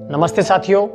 नमस्ते साथियों,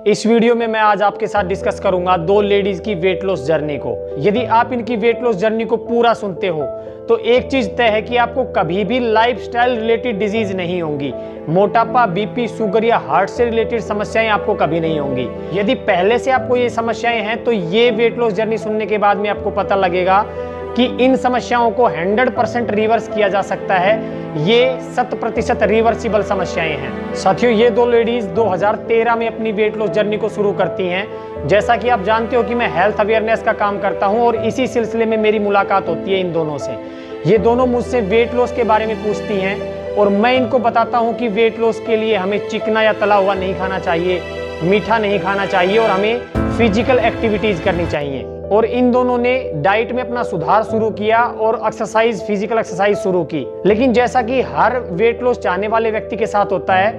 इस वीडियो में मैं आज आपके साथ डिस्कस करूंगा दो लेडीज की वेट लॉस जर्नी को। यदि आप इनकी वेट लॉस जर्नी को पूरा सुनते हो तो एक चीज तय है कि आपको कभी भी लाइफस्टाइल रिलेटेड डिजीज नहीं होंगी। मोटापा, बीपी, शुगर या हार्ट से रिलेटेड समस्याएं आपको कभी नहीं होंगी। यदि पहले से आपको ये समस्याएं हैं तो ये वेट लॉस जर्नी सुनने के बाद में आपको पता लगेगा कि इन समस्याओं को 100% रिवर्स किया जा सकता है। ये 100% रिवर्सिबल समस्याएं हैं। साथियों, ये दो लेडीज 2013 में अपनी वेट लॉस जर्नी को शुरू करती हैं। जैसा कि आप जानते हो कि मैं हेल्थ अवेयरनेस का काम करता हूं और इसी सिलसिले में मेरी मुलाकात होती है इन दोनों से। ये दोनों मुझसे वेट लॉस के बारे में पूछती हैं और मैं इनको बताता हूं कि वेट लॉस के लिए हमें चिकना या तला हुआ नहीं खाना चाहिए, मीठा नहीं खाना चाहिए और हमें फिजिकल एक्टिविटीज करनी चाहिए। और इन दोनों ने डाइट में अपना सुधार शुरू किया और एक्सरसाइज, फिजिकल एक्सरसाइज शुरू की। लेकिन जैसा कि हर वेट लॉस चाहने वाले व्यक्ति के साथ होता है,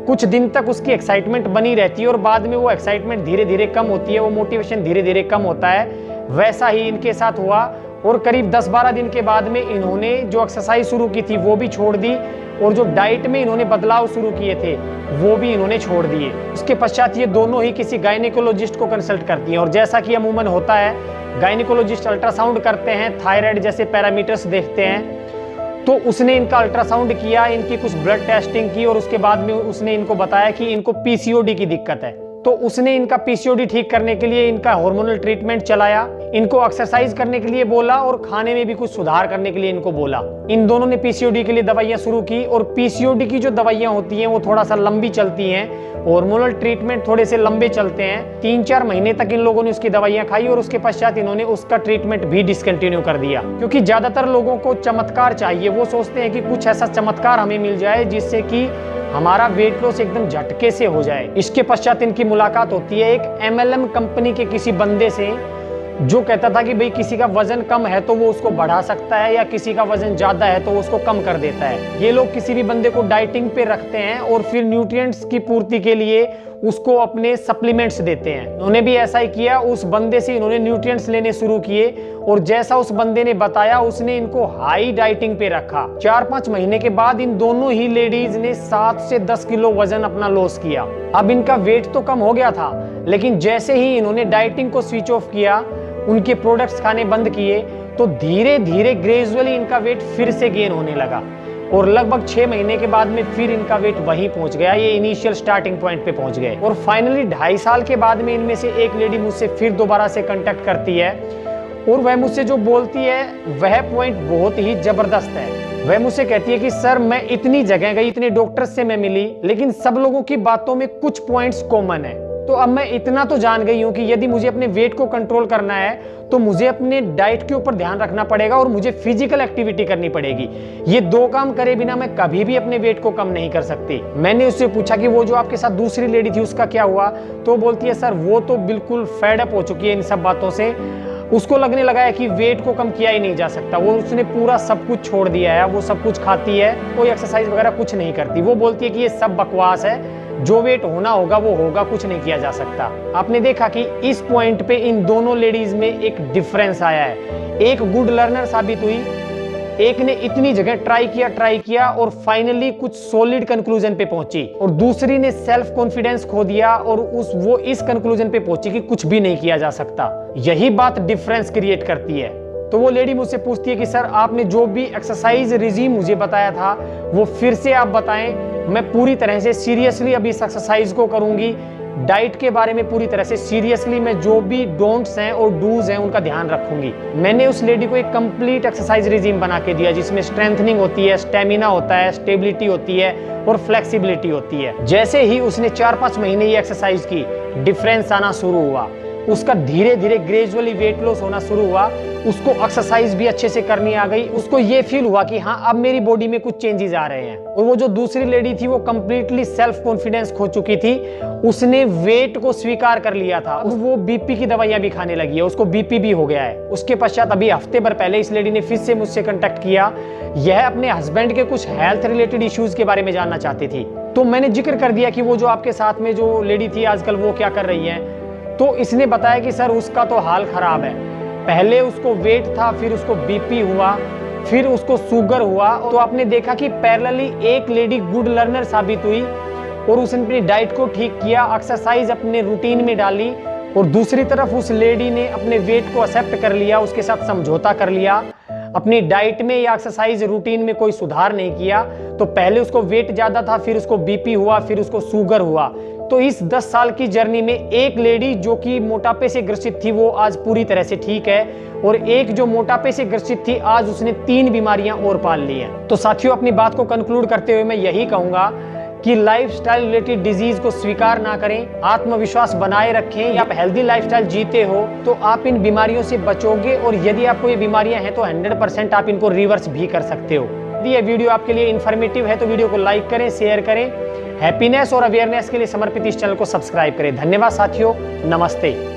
कुछ दिन तक उसकी एक्साइटमेंट बनी रहती है और बाद में वो एक्साइटमेंट धीरे धीरे कम होती है, वो मोटिवेशन धीरे धीरे कम होता है। वैसा ही इनके साथ हुआ और करीब 10-12 दिन के बाद में इन्होंने जो एक्सरसाइज शुरू की थी वो भी छोड़ दी और जो डाइट में इन्होंने बदलाव शुरू किए थे वो भी इन्होंने छोड़ दिए। उसके पश्चात ये दोनों ही किसी गायनिकोलॉजिस्ट को कंसल्ट करती हैं और जैसा कि अमूमन होता है, गायनिकोलॉजिस्ट अल्ट्रासाउंड करते हैं, थायराइड जैसे पैरामीटर्स देखते हैं। तो उसने इनका अल्ट्रासाउंड किया, इनकी कुछ ब्लड टेस्टिंग की और उसके बाद में उसने इनको बताया कि इनको पीसीओडी की दिक्कत है। तो उसने इनका पीसीओडी ठीक करने के लिए इनका हार्मोनल ट्रीटमेंट चलाया, इनको एक्सरसाइज करने के लिए बोला और खाने में भी कुछ सुधार करने के लिए इनको बोला। इन दोनों ने पीसीओडी के लिए दवाइयां शुरू की और पीसीओडी की जो दवाइयां होती हैं वो थोड़ा सा लंबी चलती हैं, हार्मोनल ट्रीटमेंट थोड़े से लंबे चलते हैं। 3-4 महीने तक इन लोगों ने उसकी दवाइयां खाई और उसके पश्चात इन्होंने उसका ट्रीटमेंट भी डिसकंटिन्यू कर दिया। क्योंकि ज्यादातर लोगों को चमत्कार चाहिए, वो सोचते हैं कि कुछ ऐसा चमत्कार हमें मिल जाए जिससे कि हमारा वेट लॉस एकदम झटके से हो जाए। इसके पश्चात इनकी मुलाकात होती है एक MLM कंपनी के किसी बंदे से, जो कहता था कि भाई किसी का वजन कम है तो वो उसको बढ़ा सकता है या किसी का वजन ज्यादा है तो वो उसको कम कर देता है। ये लोग किसी भी बंदे को डाइटिंग पे रखते हैं और फिर न्यूट्रिएंट्स की पूर्ति के लिए उसको अपने सप्लीमेंट्स देते हैं। उन्होंने भी ऐसा ही किया, उस बंदे से इन्होंने न्यूट्रिएंट्स लेने शुरू किए और जैसा उस बंदे ने बताया उसने इनको हाई डाइटिंग पे रखा। 4-5 महीने के बाद इन दोनों ही लेडीज ने 7 से 10 किलो वजन अपना लॉस किया। अब इनका वेट तो कम हो गया था, लेकिन जैसे ही इन्होंने डाइटिंग को स्विच ऑफ किया, उनके प्रोडक्ट्स खाने बंद किए, तो धीरे धीरे ग्रेजुअली इनका वेट फिर से गेन होने लगा और लगभग 6 महीने के बाद में फिर इनका वेट वहीं पहुंच गया, ये इनिशियल स्टार्टिंग पॉइंट पे पहुंच गए। और फाइनली 2.5 साल के बाद में इनमें से एक लेडी मुझसे फिर दोबारा से कांटेक्ट करती है और वह मुझसे जो बोलती है वह पॉइंट बहुत ही जबरदस्त है। वह मुझसे कहती है कि सर, मैं इतनी जगह गई, इतने डॉक्टर्स से मैं मिली, लेकिन सब लोगों की बातों में कुछ पॉइंट्स कॉमन है। तो अब मैं इतना तो जान गई हूं कि यदि मुझे अपने वेट को कंट्रोल करना है तो मुझे अपने डाइट के ऊपर ध्यान रखना पड़ेगा और मुझे फिजिकल एक्टिविटी करनी पड़ेगी। ये 2 काम करे बिना मैं कभी भी अपने वेट को कम नहीं कर सकती। मैंने उससे पूछा कि वो जो आपके साथ दूसरी लेडी थी उसका क्या हुआ, तो बोलती है सर वो तो बिल्कुल फेड अप हो चुकी है इन सब बातों से। उसको लगने लगा है कि वेट को कम किया ही नहीं जा सकता। वो उसने पूरा सब कुछ छोड़ दिया है, वो सब कुछ खाती है, कोई एक्सरसाइज वगैरह कुछ नहीं करती। वो बोलती है कि ये सब बकवास है, जो वेट होना होगा वो होगा, कुछ नहीं किया जा सकता। आपने देखा कि इस पॉइंट पे इन दोनों लेडीज में एक डिफरेंस आया है। एक गुड लर्नर साबित हुई, एक ने इतनी जगह ट्राई किया और फाइनली कुछ सॉलिड कंक्लूजन पे पहुंची और दूसरी ने सेल्फ कॉन्फिडेंस खो दिया और वो इस कंक्लूजन पे पहुंची कि कुछ भी नहीं किया जा सकता। यही बात डिफरेंस क्रिएट करती है। तो वो लेडी मुझसे पूछती है कि सर, आपने जो भी एक्सरसाइज रिजीम मुझे बताया था वो फिर से आप बताएं, मैं पूरी तरह से सीरियसली अभी इस एक्सरसाइज को करूंगी। डाइट के बारे में पूरी तरह से सीरियसली मैं जो भी डोंट्स हैं और डूज हैं उनका ध्यान रखूंगी। मैंने उस लेडी को एक कंप्लीट एक्सरसाइज रिजीम बना के दिया जिसमें स्ट्रेंथनिंग होती है, स्टेमिना होता है, स्टेबिलिटी होती है और फ्लेक्सिबिलिटी होती है। जैसे ही उसने 4-5 महीने ये एक्सरसाइज की, डिफरेंस आना शुरू हुआ, उसका धीरे धीरे ग्रेजुअली वेट लॉस होना शुरू हुआ। उसको एक्सरसाइज भी अच्छे से करनी आ गई। उसको ये फील हुआ कि हाँ, अब मेरी बॉडी में कुछ चेंजेस आ रहे हैं। और वो जो दूसरी लेडी थी वो कंप्लीटली सेल्फ कॉन्फिडेंस खो चुकी थी, उसने वेट को स्वीकार कर लिया था। वो बीपी की दवाइयां भी खाने लगी है, उसको बीपी भी हो गया है। उसके पश्चात अभी हफ्ते भर पहले इस लेडी ने फिर से मुझसे कांटेक्ट किया। यह अपने हस्बैंड के कुछ हेल्थ रिलेटेड इश्यूज के बारे में जानना चाहती थी। तो मैंने जिक्र कर दिया कि वो जो आपके साथ में जो लेडी थी आजकल वो क्या कर रही है। तो इसने बताया कि सर, उसका तो हाल खराब है। पहले उसको वेट था, फिर उसको बीपी हुआ, फिर उसको शुगर हुआ। तो आपने देखा कि पैरेलली एक लेडी गुड लर्नर साबित हुई और उसने अपनी डाइट को ठीक किया, एक्सरसाइज अपने रूटीन में डाली, और दूसरी तरफ उस लेडी ने अपने वेट को एक्सेप्ट कर लिया, उसके साथ समझौता कर लिया, अपनी डाइट में या एक्सरसाइज रूटीन में कोई सुधार नहीं किया, तो पहले उसको वेट ज्यादा था, फिर उसको बीपी हुआ, फिर उसको शुगर हुआ। तो इस 10 साल की जर्नी में एक लेडी जो कि मोटापे से ग्रसित थी वो आज पूरी तरह से ठीक है, और एक जो मोटापे से ग्रसित थी आज उसने 3 बीमारियां और पाल ली हैं। तो साथियों, अपनी बात को कंक्लूड करते हुए मैं यही कहूंगा कि लाइफस्टाइल रिलेटेड डिजीज को स्वीकार ना करें, आत्मविश्वास बनाए रखें। आप हेल्दी लाइफस्टाइल जीते हो तो आप इन बीमारियों से बचोगे, और यदि आपको ये बीमारियां हैं तो 100% आप इनको रिवर्स भी कर सकते हो। यदि ये वीडियो आपके लिए इन्फॉर्मेटिव है तो वीडियो को लाइक करें, शेयर करें। हैप्पीनेस और अवेयरनेस के लिए समर्पित इस चैनल को सब्सक्राइब करें। धन्यवाद साथियों, नमस्ते।